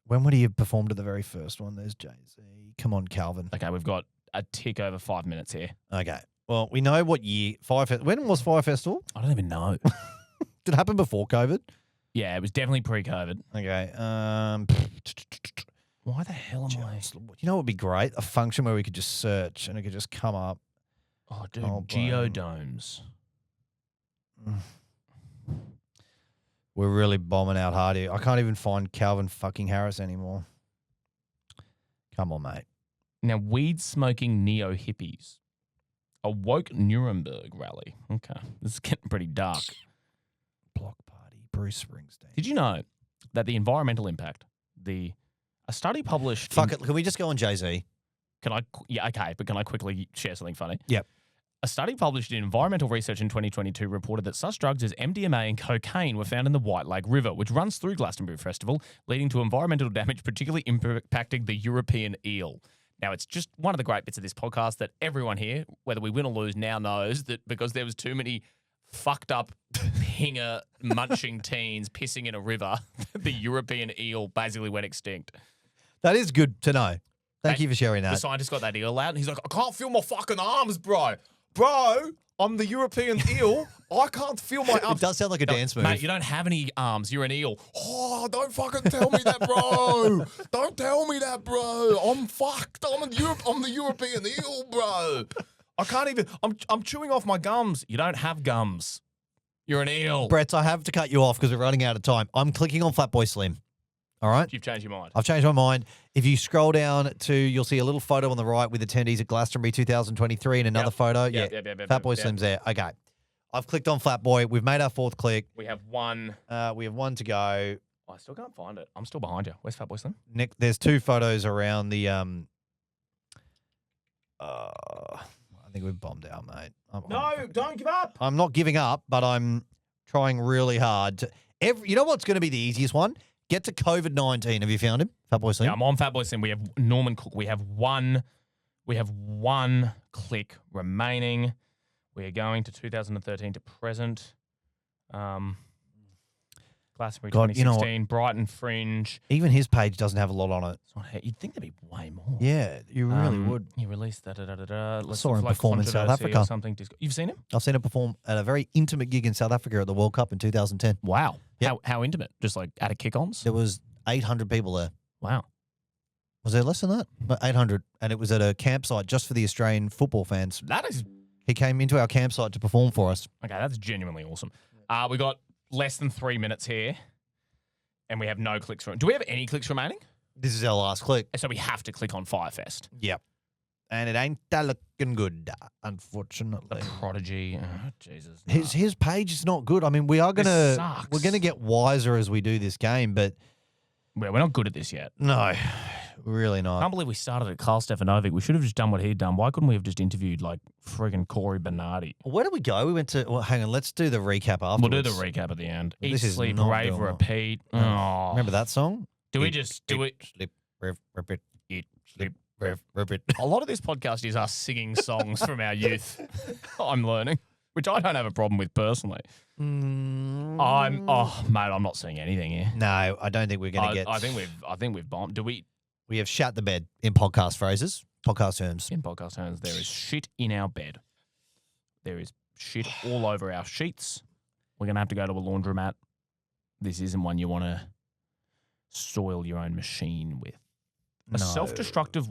When would he have performed at the very first one? There's Jay-Z. Come on, Calvin. Okay, we've got a tick over 5 minutes here. Okay. Well, we know what year when was Fyre Festival? I don't even know. Did it happen before COVID? Yeah, it was definitely pre-COVID. Okay. Why the hell am I? You know what would be great? A function where we could just search and it could just come up. Oh, dude, geodomes. We're really bombing out hard here. I can't even find Calvin fucking Harris anymore. Come on, mate. Now, weed-smoking neo-hippies. A woke Nuremberg rally. Okay. This is getting pretty dark. Block party. Bruce Springsteen. Did you know that the environmental impact, a study published... Fuck it. Can we just go on Jay-Z? Yeah, okay. But can I quickly share something funny? Yep. A study published in Environmental Research in 2022 reported that such drugs as MDMA and cocaine were found in the White Lake River, which runs through Glastonbury Festival, leading to environmental damage, particularly impacting the European eel. Now, it's just one of the great bits of this podcast that everyone here, whether we win or lose, now knows that because there was too many fucked up hinger munching teens pissing in a river, the European eel basically went extinct. That is good to know. Thank you for sharing that. The scientist got that eel out and he's like, I can't feel my fucking arms, bro. Bro, I'm the European eel. I can't feel my arms. It does sound like a dance move. Mate, you don't have any arms. You're an eel. Oh, don't fucking tell me that, bro. Don't tell me that, bro. I'm fucked. I'm the European eel, bro. I can't even. I'm chewing off my gums. You don't have gums. You're an eel. Bretz, I have to cut you off because we're running out of time. I'm clicking on Fatboy Slim. All right? You've changed your mind. I've changed my mind. If you scroll down you'll see a little photo on the right with attendees at Glastonbury 2023 and another photo. Yep. Fatboy Slim's there. Okay. I've clicked on Flatboy. We've made our fourth click. We have one. We have one to go. I still can't find it. I'm still behind you. Where's Fatboy Slim? Nick, there's two photos around the I think we've bombed out, mate. Don't give up. I'm not giving up, but I'm trying really hard to. You know what's going to be the easiest one? Get to COVID-19. Have you found him, Fatboy Slim? Yeah, I'm on Fatboy Slim. We have Norman Cook. We have one click remaining. We are going to 2013 to present. Glastonbury 2016, Brighton Fringe. Even his page doesn't have a lot on it. You'd think there'd be way more. Yeah, you really would. He released that. I saw him perform in South Africa. You've seen him? I've seen him perform at a very intimate gig in South Africa at the World Cup in 2010. Wow. Yep. How intimate? Just like at a kick-ons? There was 800 people there. Wow. Was there less than that? But 800. And it was at a campsite just for the Australian football fans. That is... He came into our campsite to perform for us. Okay, that's genuinely awesome. We got less than 3 minutes here. And we have no clicks remaining. Do we have any clicks remaining? This is our last click. So we have to click on Fyre Fest. Yep. And it ain't looking good, unfortunately. The Prodigy. Oh, Jesus. No. His page is not good. I mean, we're gonna get wiser as we do this game, but we're not good at this yet. No, really not. I can't believe we started at Karl Stefanovic. We should have just done what he'd done. Why couldn't we have just interviewed like friggin' Corey Bernardi? Where did we go? We went to. Well, hang on. Let's do the recap afterwards. We'll do the recap at the end. Well, Eat, sleep, rave, repeat. Oh. Remember that song? Do we sleep, rave, repeat. Eat, sleep. Repeat. A lot of this podcast is us singing songs from our youth. I'm learning, which I don't have a problem with personally. Mate, I'm not seeing anything here. No, I don't think we're going to get. I think we've bombed. We have shat the bed in podcast phrases, podcast terms. In podcast terms, there is shit in our bed. There is shit all over our sheets. We're going to have to go to a laundromat. This isn't one you want to soil your own machine with. A self-destructive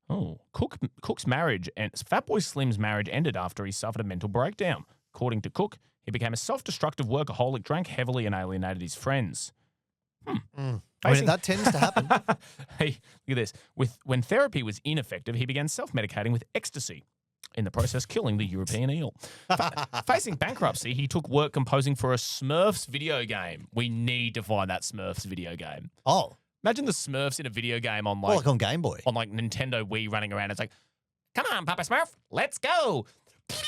Cook's marriage and Fatboy Slim's marriage ended after he suffered a mental breakdown. According to Cook, he became a self-destructive workaholic, drank heavily, and alienated his friends. I mean, that tends to happen. Hey, look at this. When therapy was ineffective, he began self-medicating with ecstasy, in the process killing the European eel. Facing bankruptcy, he took work composing for a Smurfs video game. We need to find that Smurfs video game. Oh. Imagine the Smurfs in a video game on Like on Game Boy. on Nintendo Wii running around. It's like, come on, Papa Smurf, let's go. It's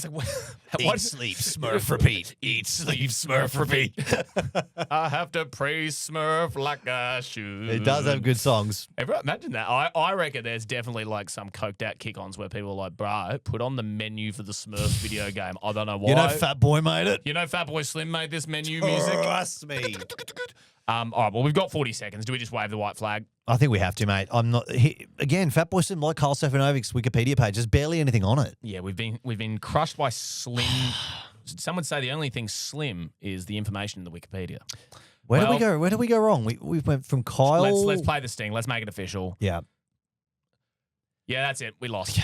like, Eat, sleep, Smurf, repeat. Eat, sleep, Smurf, repeat. I have to praise Smurf like I should. It does have good songs. Imagine that. I reckon there's definitely like some coked out kick-ons where people are like, bro, put on the menu for the Smurfs video game. I don't know why. You know Fat Boy made it? You know Fatboy Slim made this menu music? Trust me. All right, well, we've got 40 seconds. Do we just wave the white flag? I think we have to, mate. I'm not. Again, Fatboy Slim, like Karl Stefanovic's Wikipedia page, there's barely anything on it. Yeah, we've been crushed by Slim. Some would say the only thing Slim is the information in the Wikipedia. Where did we go wrong? We went from Kyle. Let's play the sting. Let's make it official. Yeah. Yeah, that's it. We lost.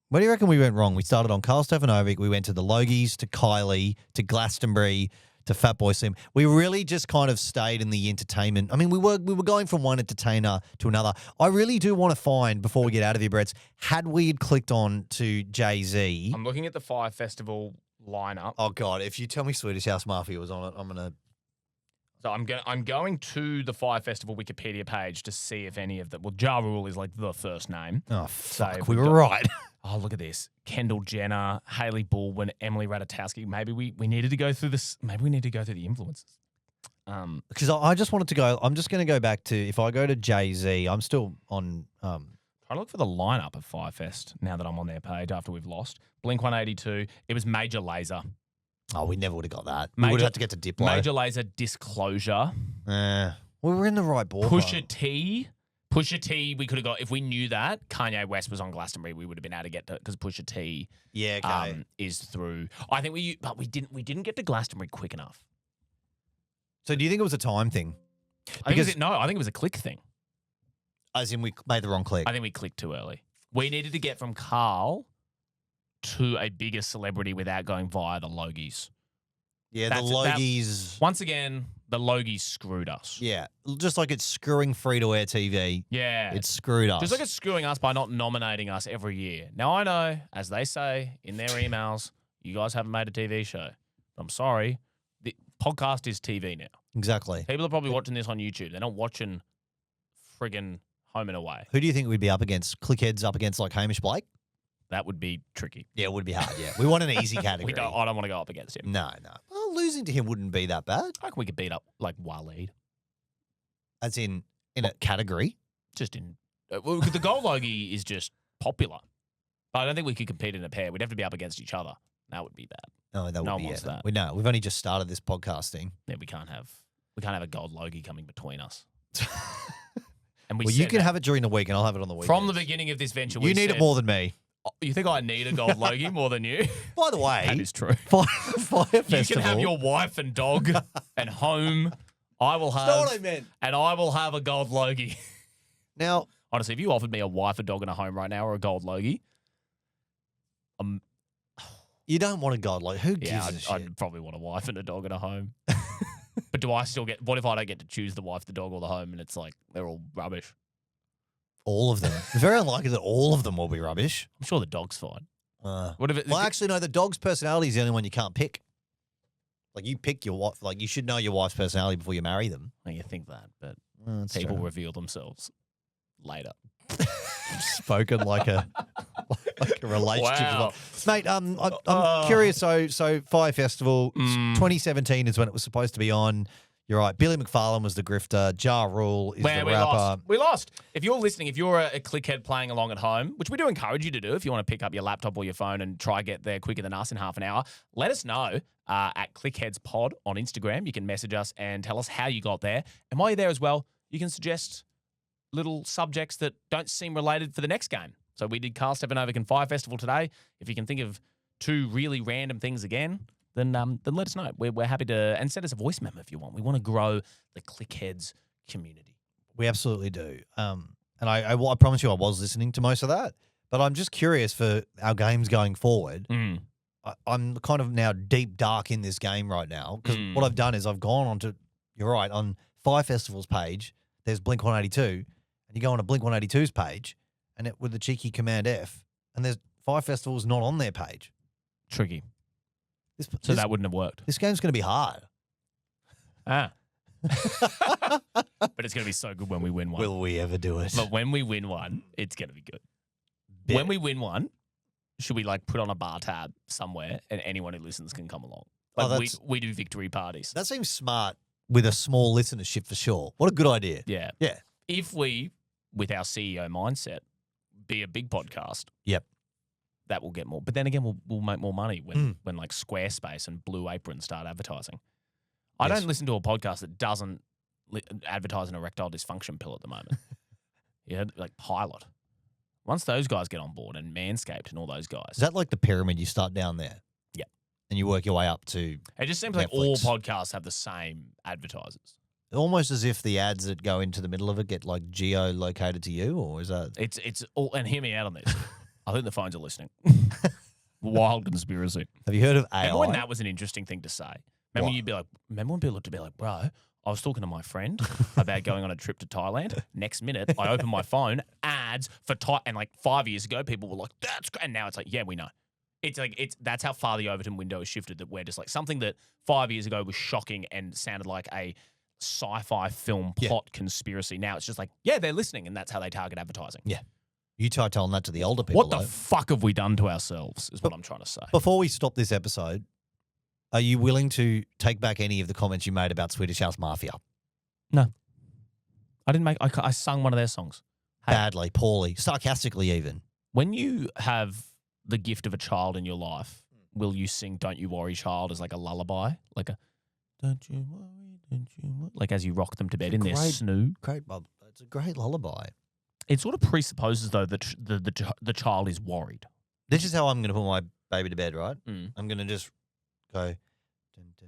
Where do you reckon we went wrong? We started on Karl Stefanovic. We went to the Logies, to Kylie, to Glastonbury, to Fatboy Slim. We really just kind of stayed in the entertainment. I mean, we were going from one entertainer to another. I really do want to find, before we get out of here, Bretz, had we had clicked on to Jay-Z. I'm looking at the Fyre Festival lineup. Oh, God, if you tell me Swedish House Mafia was on it, I'm going to... So I'm going to the Fyre Festival Wikipedia page to see if any of the... Well, Ja Rule is like the first name. Oh, fuck, So we were right. Oh, look at this. Kendall Jenner, Hailey Baldwin, Emily Ratajkowski. Maybe we needed to go through this. Maybe we need to go through the influences. Because I just wanted to go... I'm just going to go back to... If I go to Jay-Z, I'm still on... Trying to look for the lineup of Fyre Fest now that I'm on their page after we've lost. Blink-182. It was Major Lazer. Oh, we never would have got that. We would have had to get to Diplo. Major Lazer, Disclosure. We were in the right ballpark. Pusha T, we could have got, if we knew that Kanye West was on Glastonbury, we would have been able to get to, because Pusha T is through. I think we didn't get to Glastonbury quick enough. So do you think it was a time thing? I think it was a click thing. As in we made the wrong click? I think we clicked too early. We needed to get from Karl to a bigger celebrity without going via the Logies. Yeah, the Logies. Once again, the Logies screwed us. Yeah, just like it's screwing free-to-air TV. Yeah. It's screwed us. Just like it's screwing us by not nominating us every year. Now, I know, as they say in their emails, you guys haven't made a TV show. I'm sorry. The podcast is TV now. Exactly. People are probably watching this on YouTube. They're not watching friggin' Home and Away. Who do you think we'd be up against? Clickheads up against like Hamish Blake? That would be tricky. Yeah, it would be hard, yeah. We want an easy category. I don't want to go up against him. No. Well, losing to him wouldn't be that bad. I reckon we could beat up, like, Waleed. As in a category? Just in... well, the Gold Logie is just popular. But I don't think we could compete in a pair. We'd have to be up against each other. That would be bad. No, that would No be one wants that. We've only just started this podcasting. Yeah, we can't have a Gold Logie coming between us. And you can have it during the week and I'll have it on the weekend. From the beginning of this venture, you need it more than me. You think I need a Gold Logie more than you? By the way, that is true. Fyre Festival. You can have your wife and dog and home. I will have. That's what I meant. And I will have a Gold Logie. Now, honestly, if you offered me a wife, a dog, and a home right now, or a Gold Logie, you don't want a Gold Logie. Who gives a shit? I'd probably want a wife and a dog and a home. But do I still get? What if I don't get to choose the wife, the dog, or the home, and it's like they're all rubbish? All of them. It's very unlikely that all of them will be rubbish. I'm sure the dog's fine. What if actually, no, the dog's personality is the only one you can't pick. Like, you pick your wife. Like, you should know your wife's personality before you marry them. Well, you think that, but people reveal themselves later. Spoken like a relationship. Wow. Mate, I'm curious. So Fyre Festival, 2017 is when it was supposed to be on. You're right. Billy McFarlane was the grifter. Ja Rule is the rapper. We lost. If you're listening, if you're a clickhead playing along at home, which we do encourage you to do if you want to pick up your laptop or your phone and try get there quicker than us in half an hour, let us know at ClickheadsPod on Instagram. You can message us and tell us how you got there. And while you're there as well, you can suggest little subjects that don't seem related for the next game. So we did Karl Stefanovic and Fyre Festival today. If you can think of two really random things again, then let us know. We're happy to, and send us a voice memo if you want. We want to grow the Clickheads community. We absolutely do. And I promise you I was listening to most of that. But I'm just curious for our games going forward. I'm kind of now deep dark in this game right now because what I've done is I've gone onto, you're right, on Fyre Festival's page, there's Blink 182, and you go on a Blink 182's page, and it with the cheeky Command F, and there's Fyre Festival's not on their page. Tricky. So that wouldn't have worked. This game's going to be hard. But it's going to be so good when we win one. Will we ever do it? But when we win one, it's going to be good. Yeah. When we win one, should we like put on a bar tab somewhere and anyone who listens can come along? Like we do victory parties. That seems smart with a small listenership for sure. What a good idea. Yeah. Yeah. If we, with our CEO mindset, be a big podcast. Yep. That will get more. But then again, we'll make more money when like Squarespace and Blue Apron start advertising. I don't listen to a podcast that doesn't advertise an erectile dysfunction pill at the moment. Like Pilot. Once those guys get on board and Manscaped and all those guys. Is that like the pyramid you start down there? Yeah. And you work your way up to It just seems like all podcasts have the same advertisers. Almost as if the ads that go into the middle of it get like geo-located to you, or is that? It's all, and hear me out on this. I think the phones are listening. Wild conspiracy. Have you heard of AI? Remember when that was an interesting thing to say? Remember when people would be like, bro, I was talking to my friend about going on a trip to Thailand. Next minute, I open my phone, ads for and like 5 years ago, people were like, that's great. And now it's like, yeah, we know. It's like, that's how far the Overton window has shifted, that we're just like something that 5 years ago was shocking and sounded like a sci-fi film plot conspiracy. Now it's just like, yeah, they're listening, and that's how they target advertising. Yeah. You try telling that to the older people. What the fuck have we done to ourselves is what I'm trying to say. Before we stop this episode, are you willing to take back any of the comments you made about Swedish House Mafia? No. I didn't I sung one of their songs. Hey, badly, poorly, sarcastically even. When you have the gift of a child in your life, will you sing Don't You Worry Child as like a lullaby? Like a don't you worry, don't you worry, like as you rock them to bed in their snoo? Great, Bob. It's a great lullaby. It sort of presupposes, though, that the child is worried. This is how I'm going to put my baby to bed, right? I'm going to just go. It's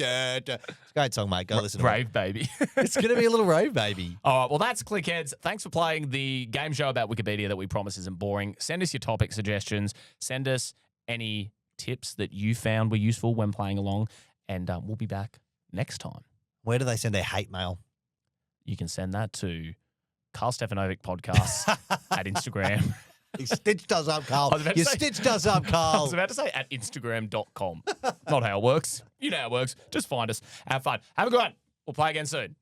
a great song, mate. Go listen to it. Rave baby. It's going to be a little rave baby. All right, well, that's Clickheads. Thanks for playing the game show about Wikipedia that we promise isn't boring. Send us your topic suggestions. Send us any tips that you found were useful when playing along, and we'll be back next time. Where do they send their hate mail? You can send that to Karl Stefanovic Podcast at Instagram. You stitched us up, Carl. You stitched us up, Carl. I was about to say at Instagram.com. Not how it works. You know how it works. Just find us. Have fun. Have a good one. We'll play again soon.